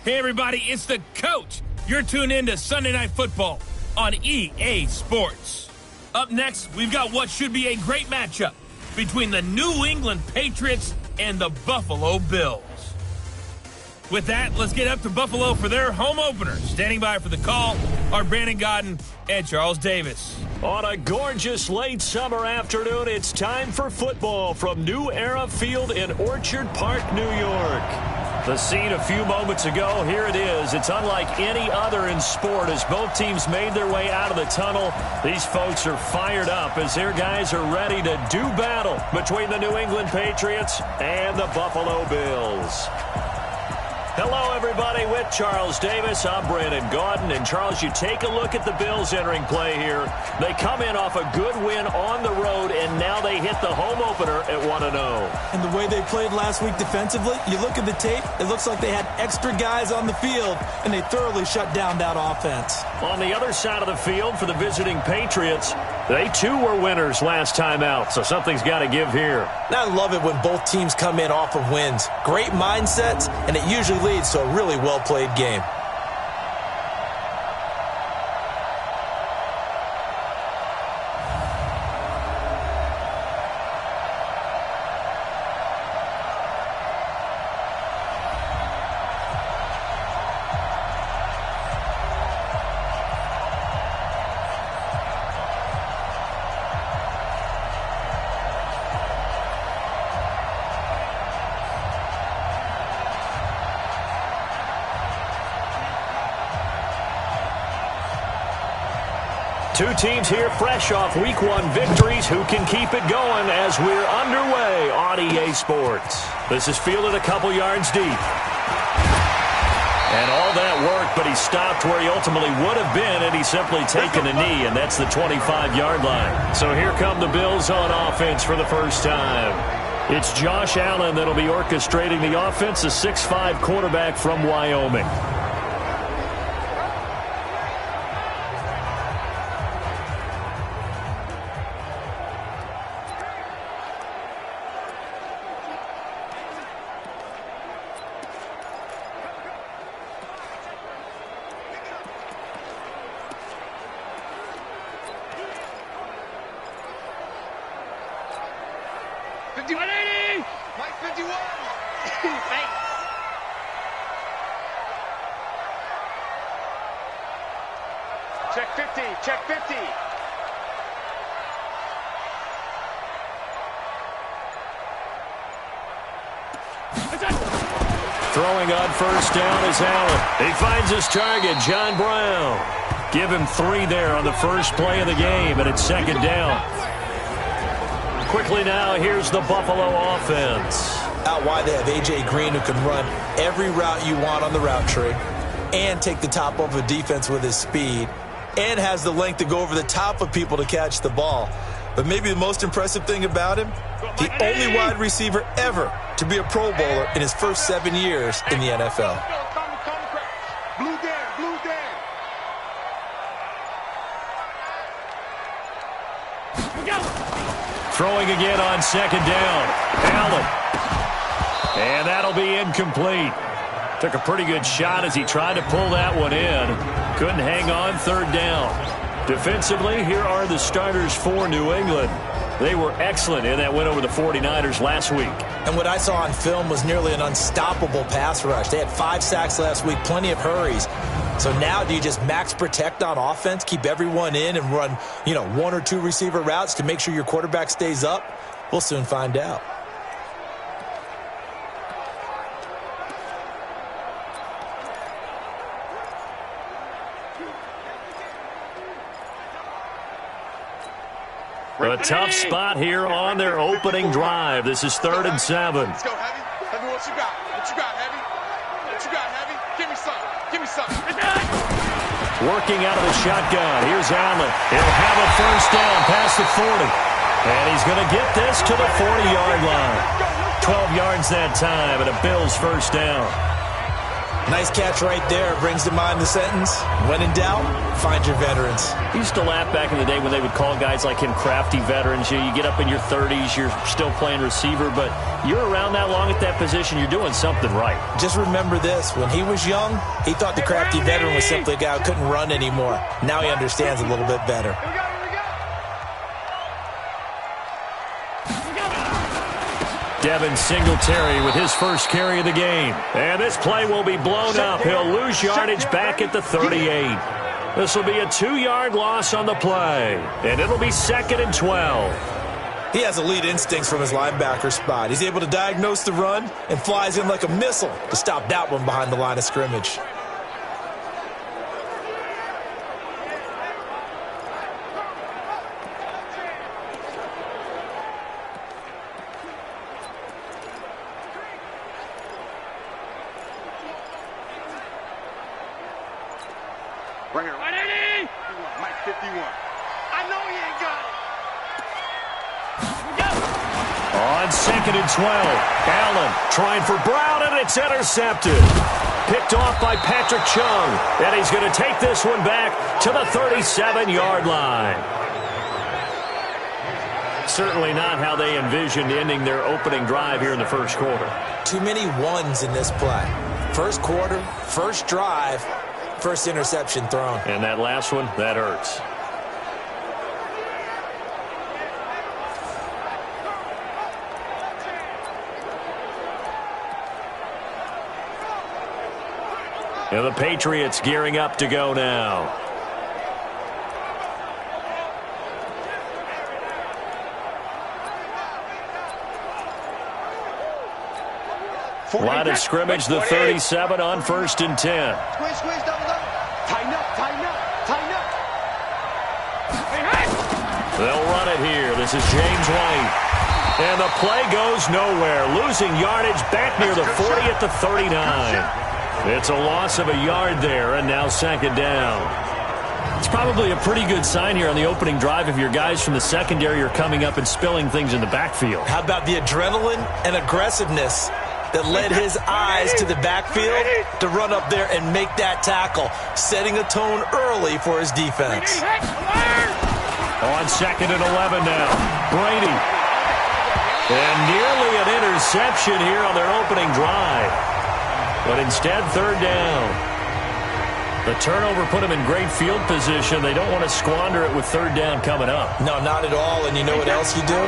Hey, everybody, it's the coach. You're tuned in to Sunday Night Football on EA Sports. Up next, we've got what should be a great matchup between the New England Patriots and the Buffalo Bills. With that, let's get up to Buffalo for their home opener. Standing by for the call are Brandon Godden and Charles Davis. On a gorgeous late summer afternoon, it's time for football from New Era Field in Orchard Park, New York. The scene a few moments ago, here it is. It's unlike any other in sport as both teams made their way out of the tunnel. These folks are fired up as their guys are ready to do battle between the New England Patriots and the Buffalo Bills. Hello, everybody. With Charles Davis, I'm Brandon Godden. And, Charles, you take a look at the Bills entering play here. They come in off a good win on the road, and now they hit the home opener at 1-0. And the way they played last week defensively, you look at the tape, it looks like they had extra guys on the field, and they thoroughly shut down that offense. On the other side of the field for the visiting Patriots, they, too, were winners last time out, so something's got to give here. I love it when both teams come in off of wins. Great mindsets, and it usually leads to a really well-played game. Two teams here fresh off Week 1 victories who can keep it going as we're underway on EA Sports. This is fielded a couple yards deep. And all that work, but he stopped where he ultimately would have been had he simply taken a knee, and that's the 25-yard line. So here come the Bills on offense for the first time. It's Josh Allen that'll be orchestrating the offense, a 6'5" quarterback from Wyoming. Check 50, check 50. Throwing on first down is Allen. He finds his target, John Brown. Give him 3 there on the first play of the game, and it's second down. Quickly now, here's the Buffalo offense. Out wide, they have A.J. Green, who can run every route you want on the route tree and take the top off a defense with his speed, and has the length to go over the top of people to catch the ball. But maybe the most impressive thing about him, the only wide receiver ever to be a Pro Bowler in his first 7 years in the NFL. Throwing again on second down. Allen. And that'll be incomplete. Took a pretty good shot as he tried to pull that one in. Couldn't hang on third down. Defensively, here are the starters for New England. They were excellent in that win over the 49ers last week. And what I saw on film was nearly an unstoppable pass rush. They had 5 sacks last week, plenty of hurries. So now do you just max protect on offense, keep everyone in, and run, 1 or 2 receiver routes to make sure your quarterback stays up? We'll soon find out. A tough spot here on their opening drive. This is 3rd and 7. Let's go, Heavy. Heavy, what you got? What you got, Heavy? What you got, Heavy? Give me some. Give me some. Working out of the shotgun. Here's Allen. He'll have a first down past the 40. And he's going to get this to the 40-yard line. 12 yards that time, and a Bills first down. Nice catch right there. Brings to mind the sentence, when in doubt, find your veterans. I used to laugh back in the day when they would call guys like him crafty veterans. You get up in your 30s, you're still playing receiver, but you're around that long at that position, you're doing something right. Just remember this. When he was young, he thought the crafty veteran was simply a guy who couldn't run anymore. Now he understands a little bit better. Devin Singletary with his first carry of the game. And this play will be blown up. He'll lose yardage back at the 38. This will be a 2-yard loss on the play. And it'll be 2nd and 12. He has elite instincts from his linebacker spot. He's able to diagnose the run and flies in like a missile to stop that one behind the line of scrimmage. Bring it right in. Mike 51. I know he ain't got it. On 2nd and 12. Allen trying for Brown, and it's intercepted. Picked off by Patrick Chung. And he's going to take this one back to the 37-yard line. Certainly not how they envisioned ending their opening drive here in the first quarter. Too many ones in this play. First quarter, first drive, first interception thrown. And that last one, that hurts. And the Patriots gearing up to go now. Line of scrimmage, the 37 on 1st and 10. Squeeze, double. Tighten up. They'll run it here. This is James White. And the play goes nowhere. Losing yardage back near the 40 at the 39. It's a loss of a yard there, and now 2nd down. It's probably a pretty good sign here on the opening drive if your guys from the secondary are coming up and spilling things in the backfield. How about the adrenaline and aggressiveness that led his eyes to the backfield to run up there and make that tackle, setting a tone early for his defense. On 2nd and 11 now, Brady. And nearly an interception here on their opening drive. But instead, 3rd down. The turnover put them in great field position. They don't want to squander it with 3rd down coming up. No, not at all. And you know what else you do?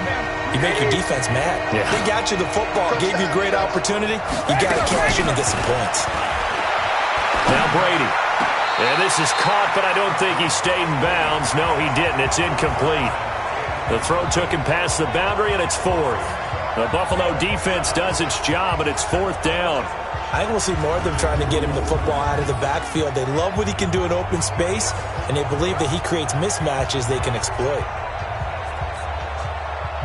You make your defense mad. Yeah. They got you the football, gave you a great opportunity. You got to cash in and get some points. Now Brady. And this is caught, but I don't think he stayed in bounds. No, he didn't. It's incomplete. The throw took him past the boundary, and it's 4th. The Buffalo defense does its job, and it's 4th down. I think we'll see more of them trying to get him the football out of the backfield. They love what he can do in open space, and they believe that he creates mismatches they can exploit.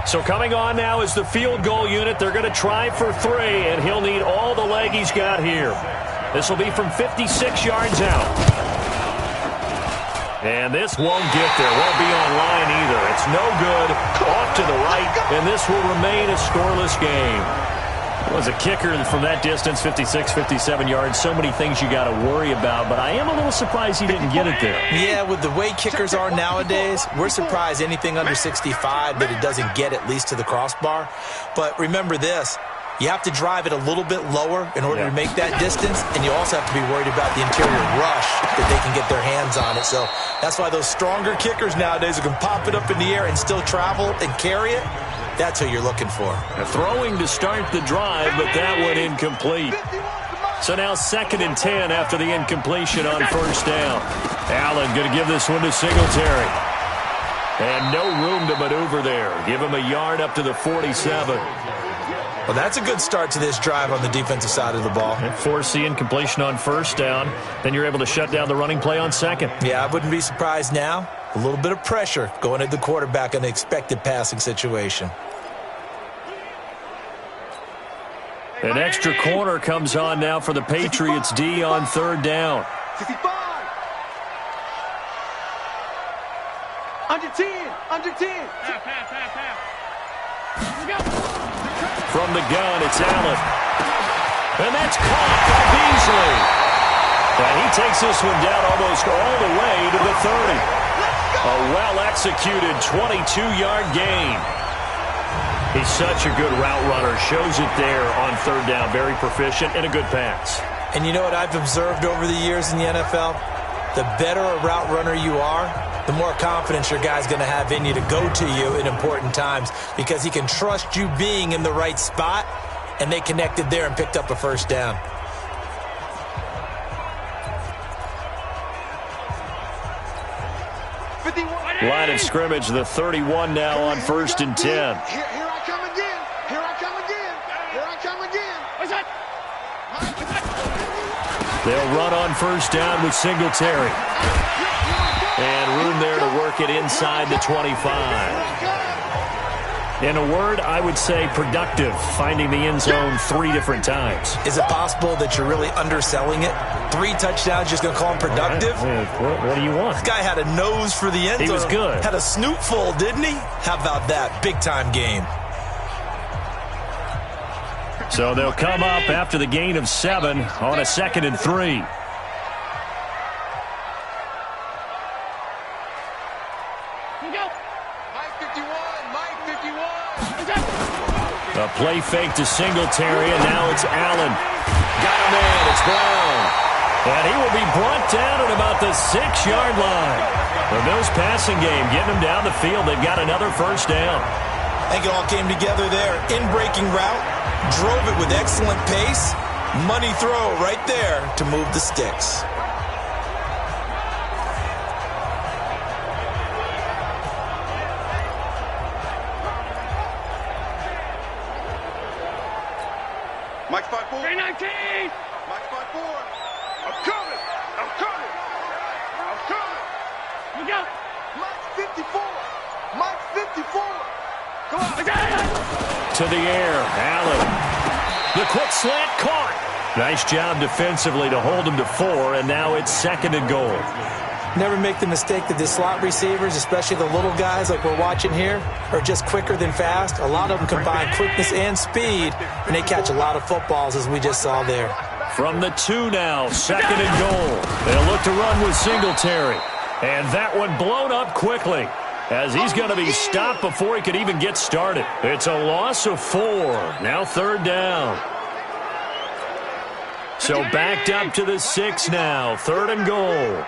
So coming on now is the field goal unit. They're going to try for 3, and he'll need all the leg he's got here. This will be from 56 yards out. And this won't get there. Won't be on line either. It's no good. Off to the right, and this will remain a scoreless game. Was a kicker from that distance, 56, 57 yards. So many things you got to worry about, but I am a little surprised he didn't get it there. Yeah, with the way kickers are nowadays, we're surprised anything under 65 that it doesn't get at least to the crossbar. But remember this, you have to drive it a little bit lower in order to make that distance, and you also have to be worried about the interior rush that they can get their hands on it. So that's why those stronger kickers nowadays who can pop it up in the air and still travel and carry it, that's who you're looking for. Throwing to start the drive, but that one incomplete. So now 2nd and 10 after the incompletion on 1st down. Allen going to give this one to Singletary. And no room to maneuver there. Give him a yard up to the 47. Well, that's a good start to this drive on the defensive side of the ball. And force the incompletion on 1st down. Then you're able to shut down the running play on 2nd. Yeah, I wouldn't be surprised now. A little bit of pressure going at the quarterback in an expected passing situation. An extra corner comes on now for the Patriots D on 3rd down. 65. Under 10. From the gun, it's Allen. And that's caught by Beasley. And he takes this one down almost all the way to the 30. A well-executed 22-yard gain. He's such a good route runner. Shows it there on third down. Very proficient and a good pass. And you know what I've observed over the years in the NFL? The better a route runner you are, the more confidence your guy's going to have in you to go to you in important times because he can trust you being in the right spot, and they connected there and picked up a first down. Line of scrimmage, the 31 now on 1st and 10. Here I come again. Here I come again. Here I come again. What's that? They'll run on first down with Singletary. And room there to work it inside the 25. In a word, I would say productive, finding the end zone 3 different times. Is it possible that you're really underselling it? 3 touchdowns, just going to call him productive? What do you want? This guy had a nose for the end zone. He was good. Had a snoot full, didn't he? How about that? Big-time game. So they'll come up after the gain of 7 on a 2nd and 3. A play fake to Singletary, and now it's Allen. Got a man, it's Brown. And he will be brought down at about the 6-yard line. The Bills passing game, getting them down the field. They've got another first down. I think it all came together there. In-breaking route, drove it with excellent pace. Money throw right there to move the sticks. Mike 5-4. 319. Mike 5-4. I'm coming. I'm coming. I'm coming. Look out. Mike 54. Mike 54. Go on. To the air, Allen. The quick slant caught. Nice job defensively to hold him to 4, and now it's 2nd and goal. Never make the mistake that the slot receivers, especially the little guys like we're watching here, are just quicker than fast. A lot of them combine quickness and speed, and they catch a lot of footballs, as we just saw there. From the 2 now, 2nd and goal. They'll look to run with Singletary. And that one blown up quickly, as he's going to be stopped before he could even get started. It's a loss of 4. Now 3rd down. So backed up to the 6 now. 3rd and goal.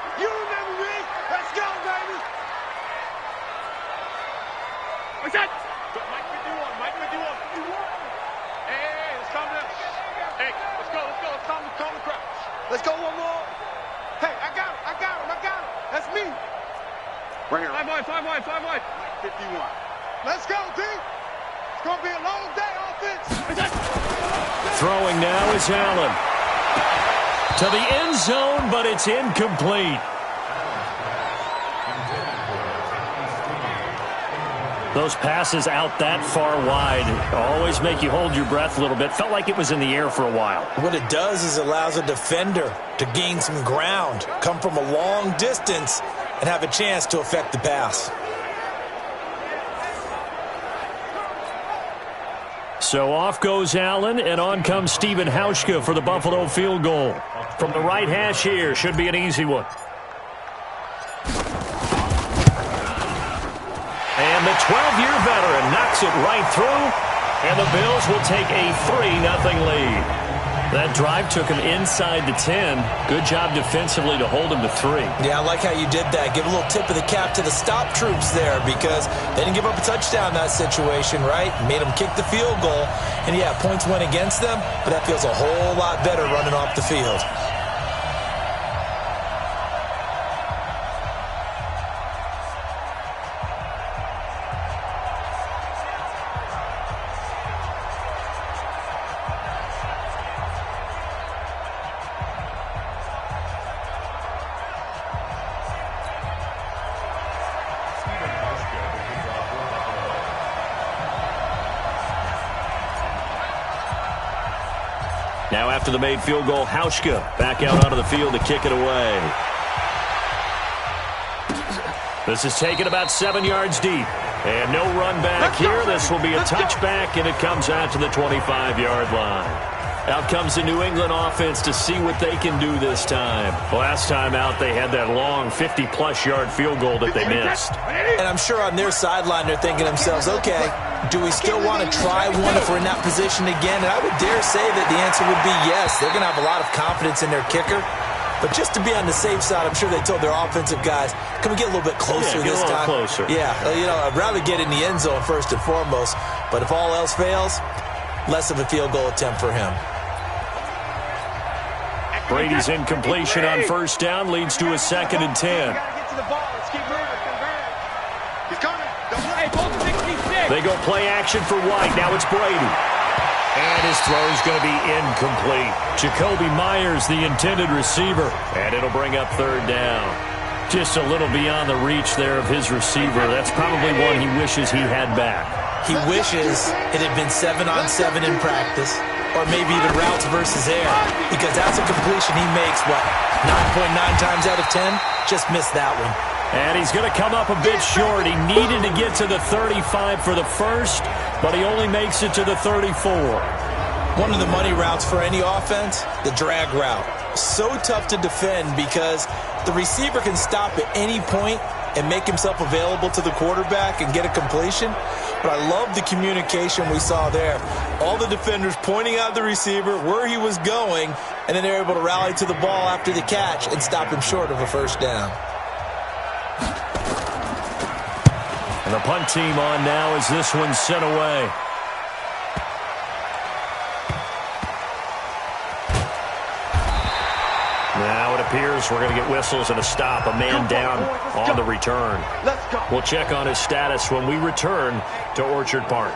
Let's go one more. Hey, I got him. That's me. Right here. 5 wide. 51. Let's go, D. It's going to be a long day, offense. Throwing now is Allen. To the end zone, but it's incomplete. Those passes out that far wide always make you hold your breath a little bit. Felt like it was in the air for a while. What it does is allows a defender to gain some ground, come from a long distance, and have a chance to affect the pass. So off goes Allen, and on comes Stephen Hauschka for the Buffalo field goal. From the right hash here, should be an easy one. And the 12-year veteran knocks it right through, and the Bills will take a 3-0 lead. That drive took him inside the 10. Good job defensively to hold him to 3. Yeah, I like how you did that. Give a little tip of the cap to the stop troops there because they didn't give up a touchdown in that situation, right? Made them kick the field goal. And, yeah, points went against them, but that feels a whole lot better running off the field. Now after the made field goal, Hauschka back out onto the field to kick it away. This is taken about 7 yards deep. And no run back here. This will be a touchback, and it comes out to the 25-yard line. Out comes the New England offense to see what they can do this time. Last time out, they had that long 50-plus yard field goal that they missed. And I'm sure on their sideline they're thinking to themselves, okay, do we still want to try one if we're in that position again? And I would dare say that the answer would be yes. They're going to have a lot of confidence in their kicker. But just to be on the safe side, I'm sure they told their offensive guys, can we get a little bit closer this time? Closer. Yeah, I'd rather get in the end zone first and foremost. But if all else fails, less of a field goal attempt for him. Brady's incompletion on first down leads to a 2nd and 10. They go play action for White. Now it's Brady. And his throw is going to be incomplete. Jacoby Myers, the intended receiver. And it'll bring up 3rd down. Just a little beyond the reach there of his receiver. That's probably one he wishes he had back. He wishes it had been 7-on-7 in practice, or maybe even routes versus air, because that's a completion he makes, 9.9 times out of 10? Just missed that one. And he's going to come up a bit short. He needed to get to the 35 for the first, but he only makes it to the 34. One of the money routes for any offense, the drag route. So tough to defend because the receiver can stop at any point and make himself available to the quarterback and get a completion. But I love the communication we saw there. All the defenders pointing out the receiver, where he was going, and then they're able to rally to the ball after the catch and stop him short of a first down. And the punt team on now as this one's sent away. Now it appears we're going to get whistles and a stop, a man down on the return. We'll check on his status when we return to Orchard Park.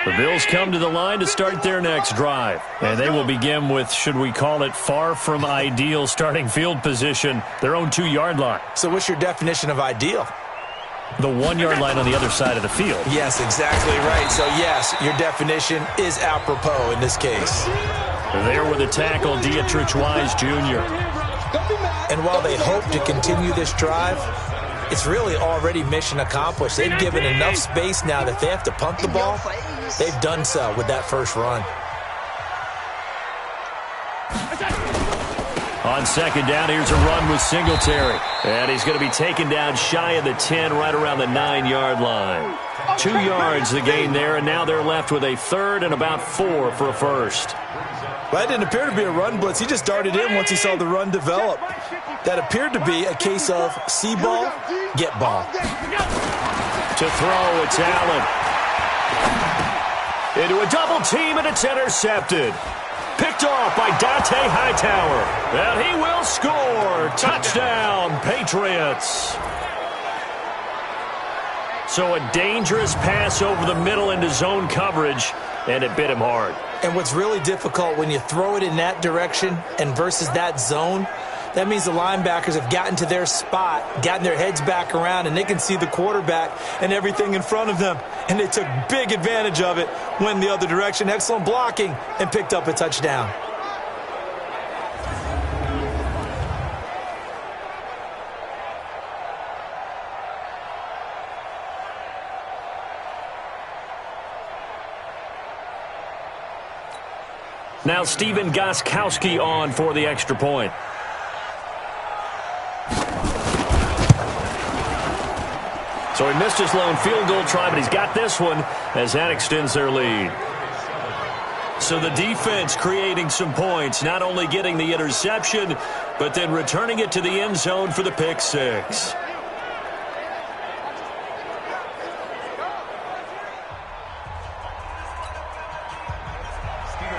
The Bills come to the line to start their next drive. And they will begin with, should we call it, far from ideal starting field position, their own 2-yard line. So what's your definition of ideal? The 1-yard line on the other side of the field. Yes, exactly right. So, yes, your definition is apropos in this case. There with the tackle, Dietrich Wise Jr. And while they hope to continue this drive, it's really already mission accomplished. They've given enough space now that they have to punt the ball. They've done so with that first run. On 2nd down, here's a run with Singletary. And he's going to be taken down shy of the 10, right around the 9-yard line. 2 yards the gain there, and now they're left with a 3rd and about 4 for a first. Well, that didn't appear to be a run blitz. He just darted in once he saw the run develop. That appeared to be a case of see ball, get ball. To throw, it's Allen. Into a double team, and it's intercepted. Picked off by Dante Hightower. And he will score. Touchdown, Patriots. So a dangerous pass over the middle into zone coverage, and it bit him hard. And what's really difficult when you throw it in that direction and versus that zone, that means the linebackers have gotten to their spot, gotten their heads back around, and they can see the quarterback and everything in front of them. And they took big advantage of it, went the other direction. Excellent blocking, and picked up a touchdown. Now Steven Gostkowski on for the extra point. So he missed his lone field goal try, but he's got this one as that extends their lead. So the defense creating some points, not only getting the interception, but then returning it to the end zone for the pick six.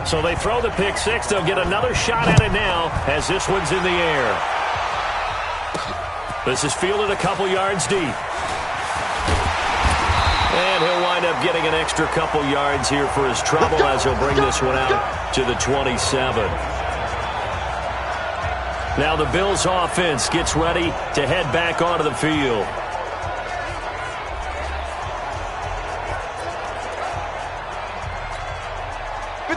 So they throw the pick six. They'll get another shot at it now as this one's in the air. This is fielded a couple yards deep. And he'll wind up getting an extra couple yards here for his trouble as he'll bring this one out to the 27. Now the Bills offense gets ready to head back onto the field.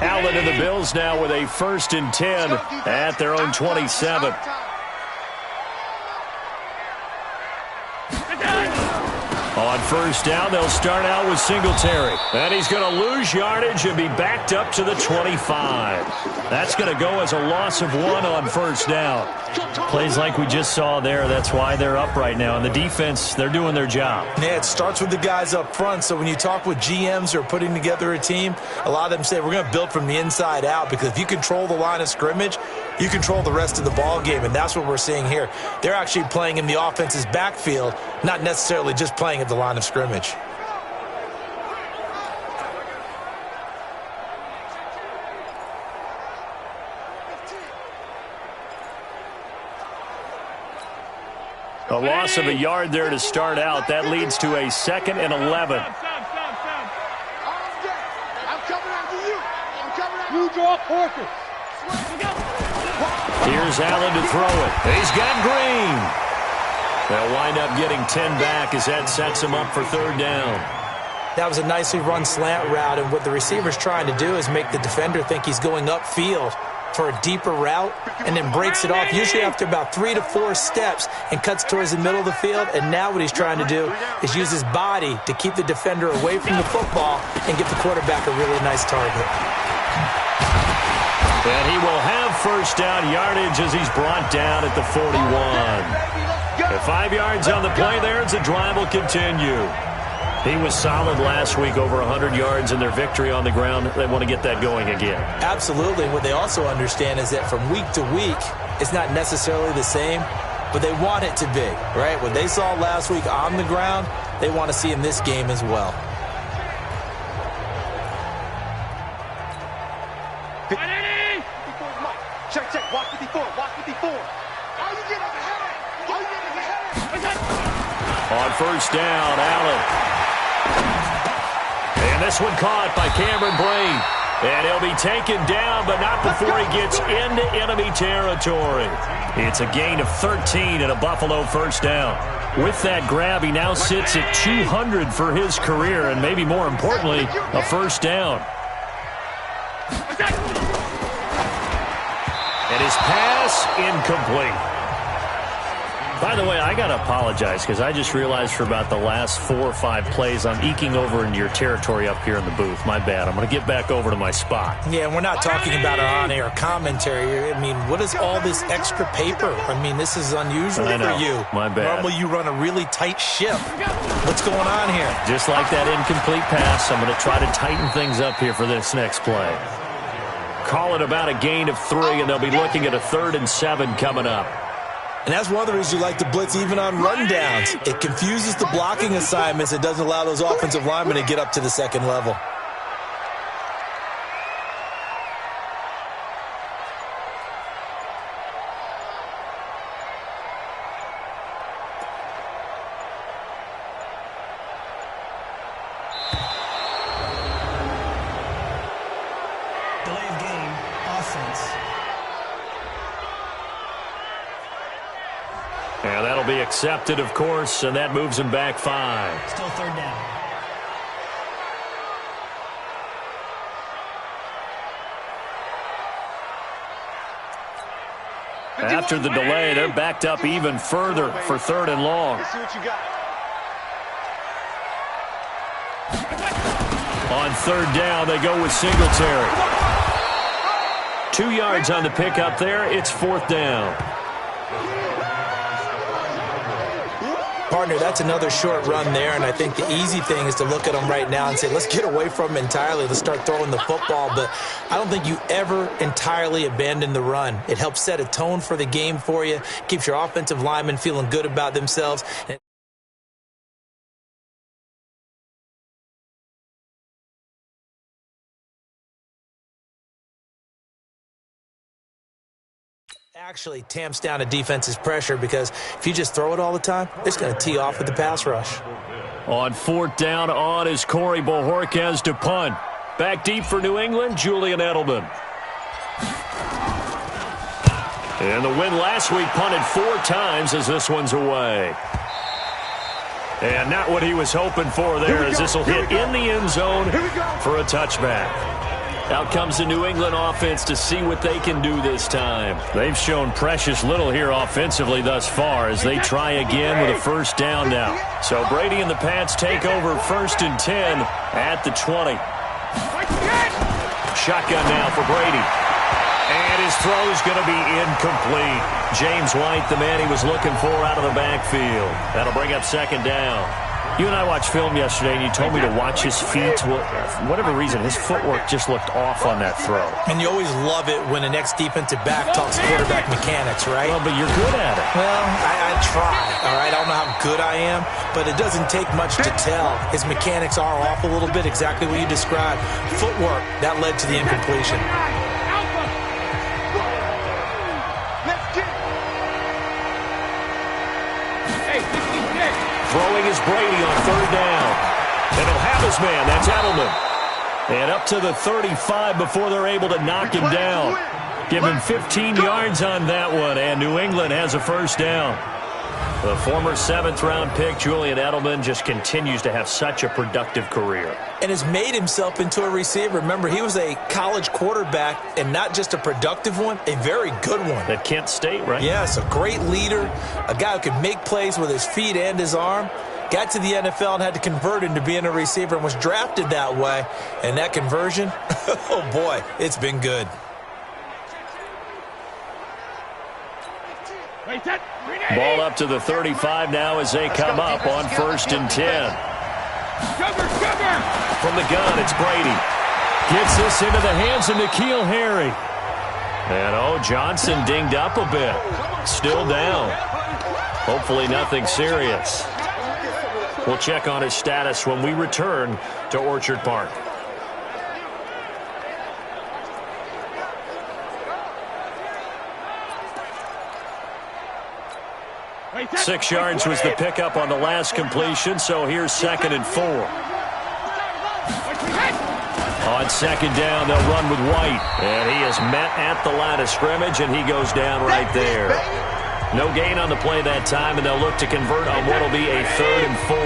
Allen and the Bills now with a 1st and 10 at their own 27. On first down, they'll start out with Singletary. And he's going to lose yardage and be backed up to the 25. That's going to go as a loss of 1 on first down. Plays like we just saw there. That's why they're up right now. And the defense, they're doing their job. Yeah, it starts with the guys up front. So when you talk with GMs who are putting together a team, a lot of them say we're going to build from the inside out, because if you control the line of scrimmage, you control the rest of the ball game, and that's what we're seeing here. They're actually playing in the offense's backfield, not necessarily just playing at the line of scrimmage. A loss of a yard there to start out. That leads to a 2nd and 11. I'm coming after you. I'm coming after you. Draw Porter. Here's Allen to throw it. He's got Green. They'll wind up getting 10 back as that sets him up for third down. That was a nicely run slant route, and what the receiver's trying to do is make the defender think he's going upfield for a deeper route, and then breaks it off, usually after about 3 to 4 steps, and cuts towards the middle of the field. And now what he's trying to do is use his body to keep the defender away from the football and give the quarterback a really nice target. And he will have first down yardage as he's brought down at the 41. At 5 yards on the play there as the drive will continue. He was solid last week, over 100 yards in their victory on the ground. They want to get that going again. Absolutely. What they also understand is that from week to week, it's not necessarily the same, but they want it to be, right? What they saw last week on the ground, they want to see in this game as well. Check, check. Watch 54. Watch 54. All you get is a headache. All you get is a headache. On first down, Allen. And this one caught by Cameron Brady. And he'll be taken down, but not before he gets into enemy territory. It's a gain of 13 and a Buffalo first down. With that grab, he now sits at 200 for his career, and maybe more importantly, a first down. And his pass incomplete. By the way, I got to apologize because I just realized for about the last 4 or 5 plays I'm eking over into your territory up here in the booth. My bad. I'm going to get back over to my spot. Yeah, and we're not talking about our on-air commentary. I mean, what is all this extra paper? I mean, this is unusual for you. My bad. Normally you run a really tight ship. What's going on here? Just like that incomplete pass, I'm going to try to tighten things up here for this next play. Call it about a gain of 3, and they'll be looking at a 3rd and 7 coming up. And that's one of the reasons you like to blitz even on rundowns. It confuses the blocking assignments. It doesn't allow those offensive linemen to get up to the second level. Delay of game, offense. And that'll be accepted, of course, and that moves him back 5. Still third down. After the delay, they're backed up even further for 3rd and long. Let's see what you got. On 3rd down, they go with Singletary. 2 yards on the pickup there. It's 4th down. Partner, that's another short run there, and I think the easy thing is to look at them right now and say, let's get away from them entirely. Let's start throwing the football, but I don't think you ever entirely abandon the run. It helps set a tone for the game for you, keeps your offensive linemen feeling good about themselves. Actually tamps down a defense's pressure, because if you just throw it all the time, it's going to tee off with the pass rush. On 4th down, on is Corey Bojorquez to punt. Back deep for New England, Julian Edelman. And the win last week, punted 4 times as this one's away. And not what he was hoping for there, as this will hit in the end zone for a touchback. Out comes the New England offense to see what they can do this time. They've shown precious little here offensively thus far as they try again with a first down now. So Brady and the Pats take over 1st and 10 at the 20. Shotgun now for Brady. And his throw's going to be incomplete. James White, the man he was looking for out of the backfield. That'll bring up 2nd down. You and I watched film yesterday, and you told me to watch his feet. Well, for whatever reason, his footwork just looked off on that throw. And you always love it when the next defensive back talks quarterback mechanics, right? Well, but you're good at it. Well, I try, all right? I don't know how good I am, but it doesn't take much to tell. His mechanics are off a little bit, exactly what you described. Footwork, that led to the incompletion. Throwing is Brady on 3rd down. And he'll have his man. That's Edelman. And up to the 35 before they're able to knock him down. Give him 15 yards on that one, and New England has a first down. The former 7th-round pick, Julian Edelman, just continues to have such a productive career. And has made himself into a receiver. Remember, he was a college quarterback, and not just a productive one, a very good one. At Kent State, right? Yes, a great leader, a guy who could make plays with his feet and his arm. Got to the NFL and had to convert into being a receiver and was drafted that way. And that conversion, oh boy, it's been good. Ball up to the 35 now as they come up on 1st and 10. From the gun, it's Brady. Gets this into the hands of N'Keal Harry. And, Johnson dinged up a bit. Still down. Hopefully nothing serious. We'll check on his status when we return to Orchard Park. 6 yards was the pickup on the last completion, so here's 2nd and 4. On 2nd down, they'll run with White. And he is met at the line of scrimmage, and he goes down right there. No gain on the play that time, and they'll look to convert on what will be a 3rd and 4.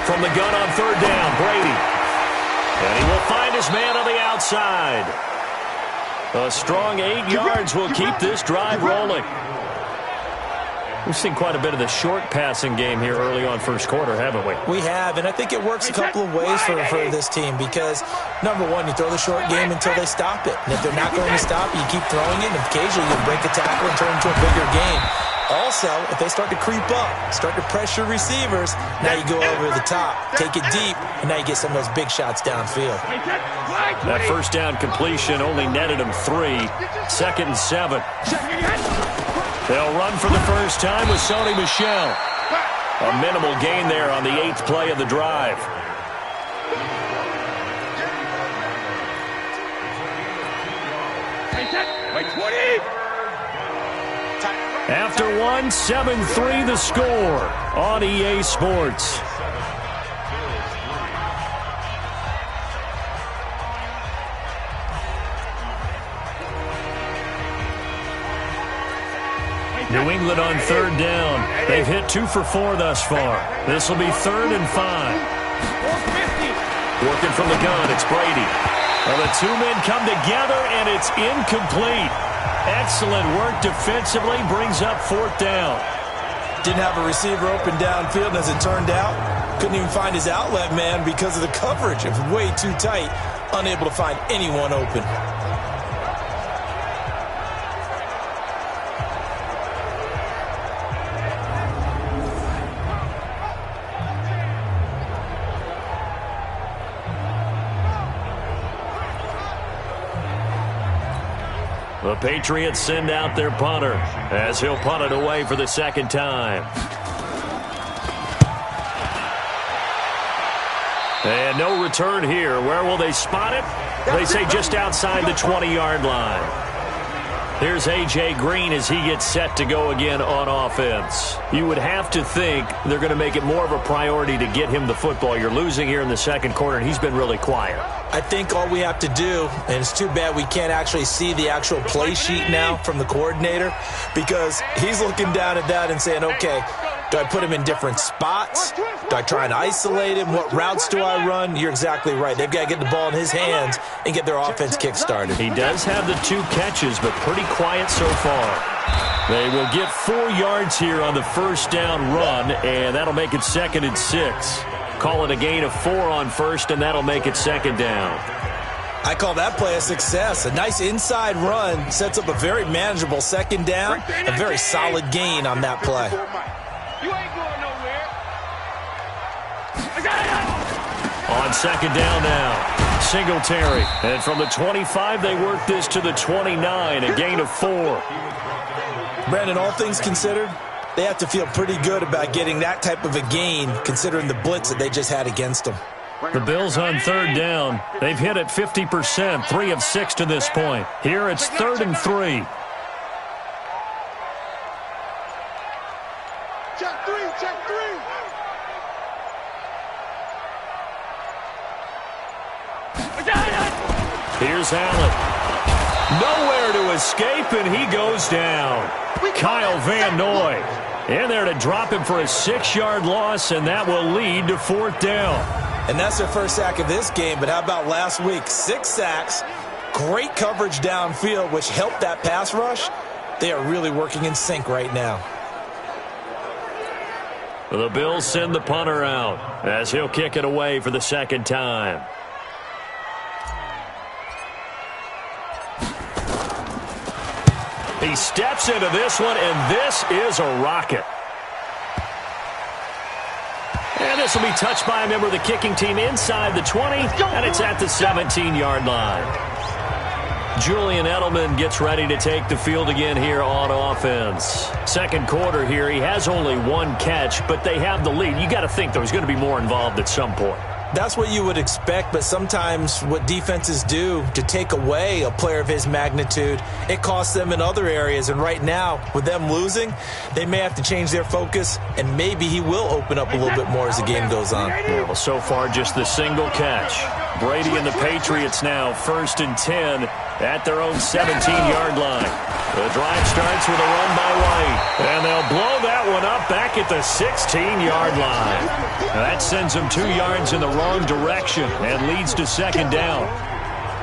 From the gun on 3rd down, Brady. And he will find his man on the outside. A strong 8 yards will keep this drive rolling. We've seen quite a bit of the short passing game here early on first quarter, haven't we? We have, and I think it works a couple of ways for this team because, number one, you throw the short game until they stop it. And if they're not going to stop, you keep throwing it, and occasionally you break a tackle and turn it into a bigger game. Also, if they start to creep up, start to pressure receivers, now you go over the top, take it deep, and now you get some of those big shots downfield. That first down completion only netted him 3. 2nd and 7. They'll run for the first time with Sony Michel. A minimal gain there on the 8th play of the drive. After one, 7-3 the score on EA Sports. New England on 3rd down. They've hit 2 for 4 thus far. This will be 3rd and 5. Working from the gun, it's Brady. Well, the 2 men come together, and it's incomplete. Excellent work defensively, brings up 4th down. Didn't have a receiver open downfield, and as it turned out, couldn't even find his outlet man because of the coverage. It was way too tight, unable to find anyone open. The Patriots send out their punter as he'll punt it away for the 2nd time. And no return here. Where will they spot it? They say just outside the 20-yard line. Here's A.J. Green as he gets set to go again on offense. You would have to think they're going to make it more of a priority to get him the football. You're losing here in the 2nd quarter, and he's been really quiet. I think all we have to do, and it's too bad we can't actually see the actual play sheet now from the coordinator, because he's looking down at that and saying, okay, Do I put him in different spots? Do I try and isolate him? What routes do I run? You're exactly right. They've got to get the ball in his hands and get their offense kick-started. He does have the 2 catches, but pretty quiet so far. They will get 4 yards here on the first down run, and that'll make it 2nd and 6. Call it a gain of 4 on first, and that'll make it 2nd down. I call that play a success. A nice inside run sets up a very manageable 2nd down, a very solid gain on that play. You ain't going nowhere. On 2nd down now, Singletary. And from the 25, they work this to the 29, a gain of 4. Brandon, all things considered, they have to feel pretty good about getting that type of a gain, considering the blitz that they just had against them. The Bills on 3rd down. They've hit it 50%, 3 of 6 to this point. Here it's 3rd and 3. Check 3, check 3. Here's Allen. Nowhere to escape, and he goes down. Kyle Van Noy in there to drop him for a 6-yard loss, and that will lead to 4th down. And that's their first sack of this game, but how about last week? 6 sacks, great coverage downfield, which helped that pass rush. They are really working in sync right now. The Bills send the punter out as he'll kick it away for the 2nd time. He steps into this one, and this is a rocket. And this will be touched by a member of the kicking team inside the 20, and it's at the 17-yard line. Julian Edelman gets ready to take the field again here on offense. 2nd quarter here, he has only 1 catch, but they have the lead. You got to think there's going to be more involved at some point. That's what you would expect, but sometimes what defenses do to take away a player of his magnitude, it costs them in other areas. And right now, with them losing, they may have to change their focus, and maybe he will open up a little bit more as the game goes on. Yeah, well, so far, just the single catch. Brady and the Patriots now 1st and 10 at their own 17-yard line. The drive starts with a run by White, and they'll blow that one up back at the 16-yard line. Now that sends them 2 yards in the wrong direction and leads to 2nd down.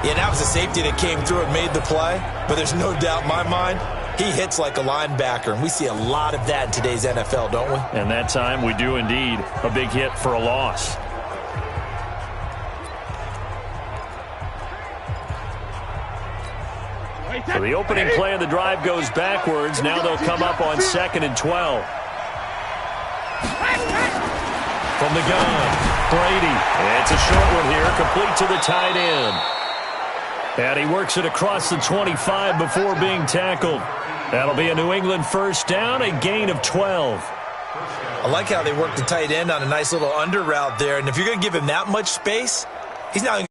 Yeah, that was a safety that came through and made the play, but there's no doubt in my mind he hits like a linebacker, and we see a lot of that in today's NFL, don't we? And that time we do indeed. A big hit for a loss. So the opening play of the drive goes backwards. Now they'll come up on 2nd and 12. From the gun, Brady. It's a short one here, complete to the tight end. And he works it across the 25 before being tackled. That'll be a New England 1st down, a gain of 12. I like how they work the tight end on a nice little under route there, and if you're going to give him that much space, he's not